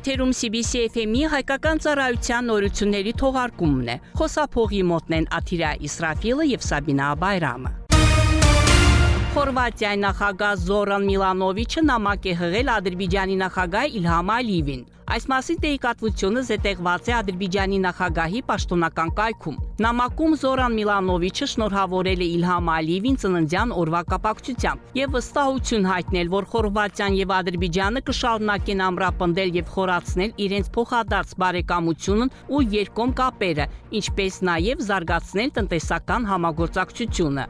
Եթերում CBC FM-ի հայկական ծառայության նորությունների թողարկումն է։ Խոսափողի մոտն են Աթիրա Իսրաֆիլը եւ Սաբինա Բայրամը։ Խորվաթիայի նախագահ Զորան Միլանովիչը նամակ է հղել Ադրբեջանի նախագահ Իլհամ Ալիևին։ Այս մասին տեղեկատվությունը զետեղված է Ադրբեջանի նախագահի պաշտոնական կայքում։ Նամակում Զորան Միլանովիչը շնորհավորել է Իլհամ Ալիևին ծննդյան օրվա կապակցությամբ եւ վստահություն հայտնել, որ Խորվաթիան եւ Ադրբեջանը կշարունակեն ամրապնդել եւ խորացնել իրենց փոխադարձ բարեկամությունն ու երկկողմ կապերը, ինչպես նաեւ զարգացնել տնտեսական համագործակցությունը։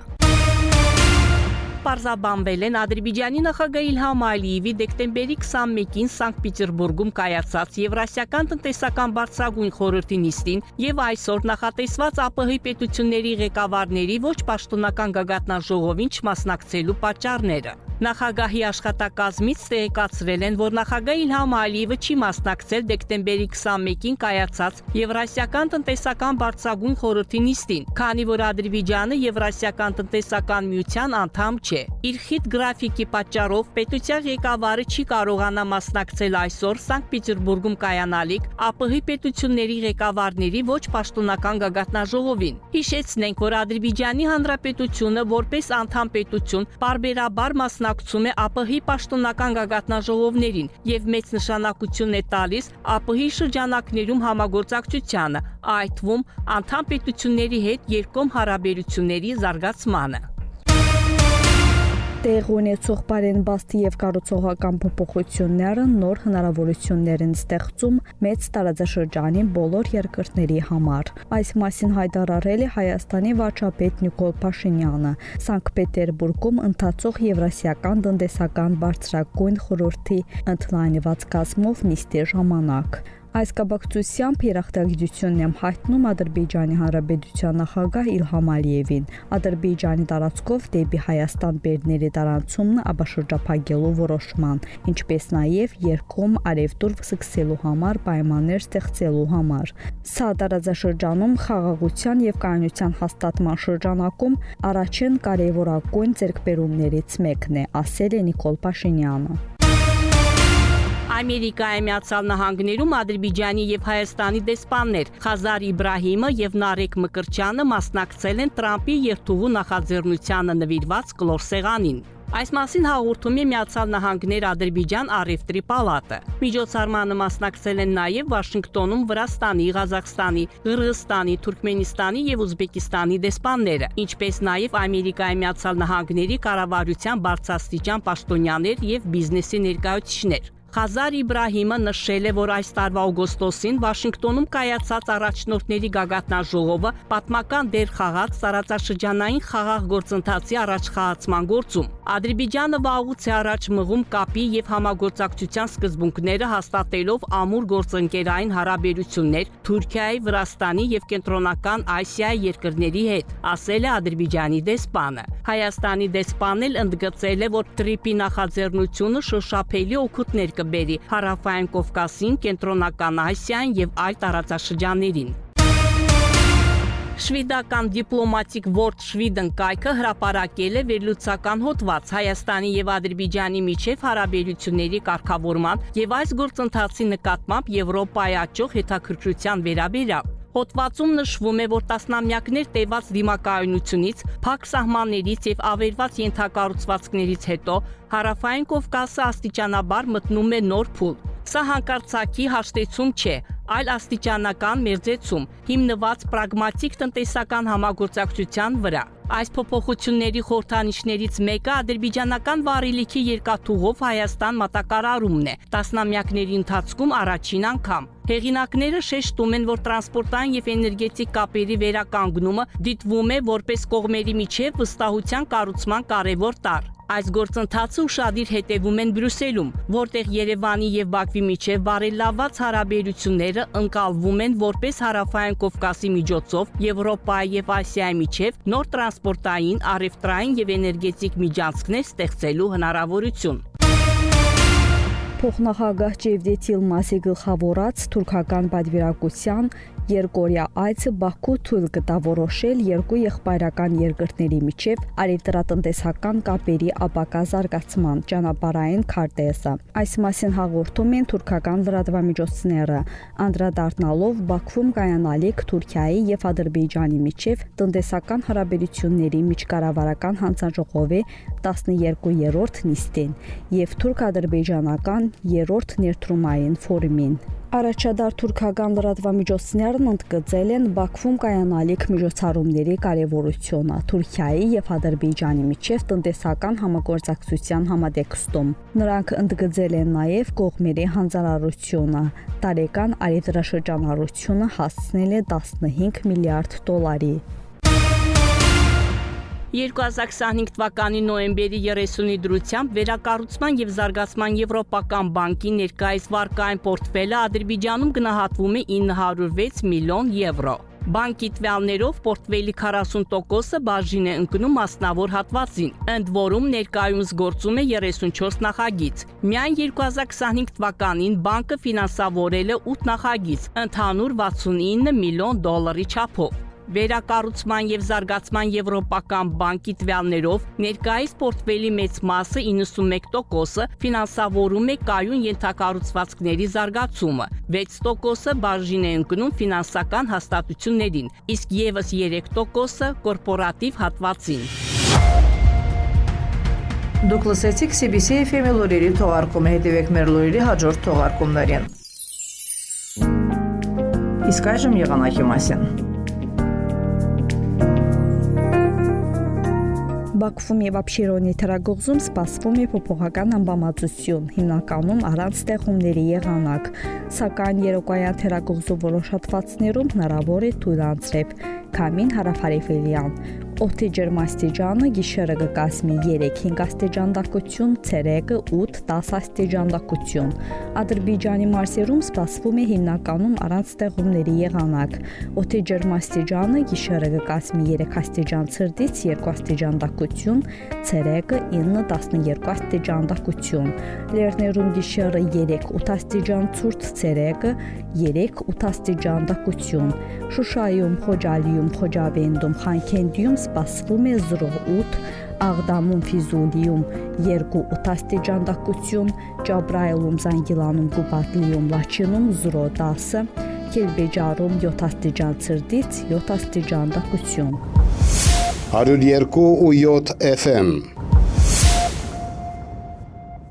Պարզաբանվել են Ադրբեջանի նախագահ Իլհամ Ալիևի դեկտեմբերի 21-ին Սանկտ Պետերբուրգում կայացած Եվրասիական տնտեսական բարձրագույն խորհրդի նիստին եւ այսօր նախատեսված ԱՊՀ պետությունների ղեկավարների ոչ պաշտոնական գագաթնաժողովին չմասնակցելու պատճառները։ Նախագահի աշխատակազմից տեղեկացրել են, որ նախագահ Իլհամ Ալիևը չի մասնակցել դեկտեմբերի 21-ին կայացած Եվրասիական տնտեսական բարձրագույն խորհրդի նիստին, քանի որ Ադրբեջանը Եվրասիական տնտեսական միության անդամ չէ։ Իր խիտ գրաֆիկի պատճառով պետության ղեկավարը չի կարողանա մասնակցել այսօր Սանկտ Պետերբուրգում կայանալիք ԱՊՀ պետությունների ղեկավարների ոչ պաշտոնական գագաթնաժողովին։ Հիշեցնենք, որ Ադրբեջանի Հանրապետությունը որպես անդամ պետություն պարբերաբար մասնակցում է ԱՊՀ պաշտոնական գագաթնաժողովներին եւ մեծ նշանակություն է տալիս ԱՊՀ շրջանակներում համագործակցությանը, այդ թվում անդամ պետությունների հետ երկկողմ հարաբերությունների զարգացմանը։ Տեղ ունեցող բարենբաստի եւ կառուցողական փոփոխությունները նոր հնարավորություններ են ստեղծում մեծ տարածաշրջանի բոլոր երկրների համար։ Այս մասին հայտարարել է Հայաստանի վարչապետ Նիկոլ Փաշինյանը Սանկտ Պետերբուրգում ընթացող Եվրասիական տնտեսական բարձրագույն խորհրդի ընդլայնված կազմով նիստի ժամանակ։ Այս կապակցությամբ երախտագիտությունն եմ հայտնում Ադրբեջանի Հանրապետության նախագահ Իլհամ Ալիևին։ Ադրբեջանի տարածքով դեպի Հայաստան բերների տարանցումն ապաշրջափակելու որոշման, ինչպես նաև երկկողմ արևտուր սկսելու համար պայմաններ ստեղծելու համար։ Սա տարածաշրջանում խաղաղության եւ կայունության հաստատման շրջանակում առաջին կարևորագույն ձեռքբերումներից մեկն է, ասել է Նիկոլ Փաշինյանը։ Ամերիկայի Միացյալ Նահանգներում Ադրբեջանի եւ Հայաստանի դեսպաններ Խազար Իբրահիմը եւ Նարեկ Մկրտչյանը մասնակցել են Տրամփի երթուղու նախաձեռնությանը նվիրված կլոր սեղանին։ Այս մասին հաղորդում է Միացյալ Նահանգներ Ադրբեջան առևտրի պալատը։ Միջոցառմանը մասնակցել են նաև Վաշինգտոնում Վրաստանի, Ղազախստանի, Ղրղըզստանի, Թուրքմենստանի եւ Ուզբեկիստանի դեսպանները, ինչպես նաև Ամերիկայի Միացյալ Նահանգների կառավարության բարձրաստիճան պաշտոնյաներ եւ բիզնեսի ներկայացուցիչներ։ Խազար Իբրահիմը նշել է, որ այս տարվա օգոստոսին Վաշինգտոնում կայացած առաջնորդների գագաթնաժողովը պատմական դեր խաղաց տարածաշրջանային խաղաղ գործընթացի առաջխաղացման գործում։ Ադրբեջանը վաղուց է առաջ մղում կապի եւ համագործակցության սկզբունքները հաստատելով ամուր գործընկերային հարաբերություններ Թուրքիայի, Վրաստանի եւ Կենտրոնական Ասիայի երկրների հետ, ասել է Ադրբեջանի դեսպանը։ Հայաստանի դեսպանն էլ ընդգծել է, որ տրիպի նախաձեռնությունը շոշափելի օգուտներ կբերի Հարավային Կովկասին, Կենտրոնական Ասիային եւ այլ տարածաշրջաններին։ Շվեդական դիպլոմատիկ Word Sweden կայքը հրապարակել է վերլուծական հոդված Հայաստանի եւ Ադրբեջանի միջև հարաբերությունների կարգավորման եւ այս գործընթացի նկատմամբ Եվրոպայի աճող հետաքրքրության վերաբերյալ։ Հոդվածում նշվում է, որ տասնամյակներ տևած դիմակայունությունից, փակ սահմաններից եւ ավերված ենթակառուցվածքներից հետո Հարավային Կովկասը աստիճանաբար մտնում է նոր փուլ։ Սա հանկարծակի հաշտեցում չէ, այլ աստիճանական մերձեցում, հիմնված պրագմատիկ տնտեսական համագործակցության վրա։ Այս փոփոխությունների խորհրդանիշներից մեկը ադրբեջանական վառելիքի երկաթուղով Հայաստան մատակարարումն է, տասնամյակների ընթացքում առաջին անգամ։ Հեղինակները շեշտում են, որ տրանսպորտային եւ էներգետիկ կապերի վերականգնումը դիտվում է որպես կողմերի միջև վստահության կառուցման կարևոր տարր։ Այս գործընթացը ուշադիր հետևում են Բրյուսելում, որտեղ Երևանի եւ Բաքվի միջև բարելավված հարաբերությունները ընկալվում են որպես Հարավային Կովկասի միջոցով Եվրոպայի եւ Ասիայի միջև նոր տրանսպորտային, առևտրային եւ էներգետիկ միջանցքներ ստեղծելու հնարավորություն։ Փոխնախագահ Ջևդեթ Իլմասի գլխավորած թուրքական պատվիրակության Երկօրյա այցը Բաքու թույլ կտա որոշել երկու եղբայրական երկրների միջև առևտրատնտեսական կապերի ապակա զարգացման ճանապարհային քարտեզը։ Այս մասին հաղորդում են թուրքական լրատվամիջոցները, անդրադառնալով Բաքվում կայանալիք Թուրքիայի եւ Ադրբեջանի միջև տնտեսական հարաբերությունների միջկառավարական հանձնաժողովի 12-րդ նիստին եւ թուրք-ադրբեջանական 3-րդ ներդրումային ֆորումին։ Առաջադար թուրքական լրատվամիջոցներն ընդգծել են Բաքվում կայանալիք միջոցառումների կարևորությունը Թուրքիայի եւ Ադրբեջանի միջև տնտեսական համագործակցության համատեքստում։ Նրանք ընդգծել են նաեւ կողմերի հանձնարարությունը։ Տարեկան առևտրաշրջանառությունը հասցնել է 15 միլիարդ դոլարի։ 2025 թվականի նոյեմբերի 30-ի դրությամբ վերակառուցման եւ զարգացման եվրոպական բանկի ներկայիս վարկային պորտֆելը Ադրբեջանում գնահատվում է 906 միլիոն եվրո։ Բանկի տվյալներով պորտֆելի 40%-ը բաժին է ընկնում մասնավոր հատվածին, ընդ որում ներկայումս գործում է 34 նախագիծ։ Միայն 2025 թվականին բանկը ֆինանսավորել է 8 նախագիծ, ընդհանուր 69 միլիոն դոլարի չափով։ Վերակառուցման եւ զարգացման եվրոպական բանկի տվյալներով ներկայիս պորտֆելի մեծ մասը 91%-ը ֆինանսավորում է կայուն ենթակառուցվածքների զարգացումը, 6%-ը բաժին է ընկնում ֆինանսական հաստատություններին, իսկ եւս 3%-ը կորպորատիվ հատվածին։ Դուք լսեցիք CBC FM-ի լուրերի թողարկումը, հետևեք մեր լուրերի հաջորդ թողարկումներին։ Իսկ այժմ եղանակի մասին։ Բաքվում եւ Աբշերոնի թերագողզում սպասվում է փոփոխական անբավարարություն, հիմնականում առանց ստեղումների եղանակ, սակայն երեկոյան թերագողզու որոշ հատվածներում հնարավոր է թույլ անձրև, քամին հարավարևելյան։ Օդի ջերմաստիճանը գիշերը կկազմի 3-5 աստիճան տաքություն, ցերեկը 8-10 աստիճան տաքություն։ Ադրբեջանի մարզերում սպասվում է հիմնականում առանց ստեղումների եղանակ։ Օդի ջերմաստիճանը գիշերը կկազմի 3 աստիճան ցրտից 2 աստիճան տաքություն, ցերեկը 9-12 աստիճան տաքություն։ Լեռներում գիշերը 3-8 աստիճան ցուրտ, ցերեկը 3-8 աստիճան տաքություն։ Շուշայում, Խոջալիում, Խոջավենդում, Խանքենդիում սպասվում է 0-8, Աղդամում, Ֆիզուլիում 2-8 աստիճան տաքություն, Ջաբրայելում, Զանգիլանում, Կուբատլիում, Լաչինում 0-10, Կելբեջարում 7 աստիճան ցրտից 7 աստիճան տաքություն։ 102.7 FM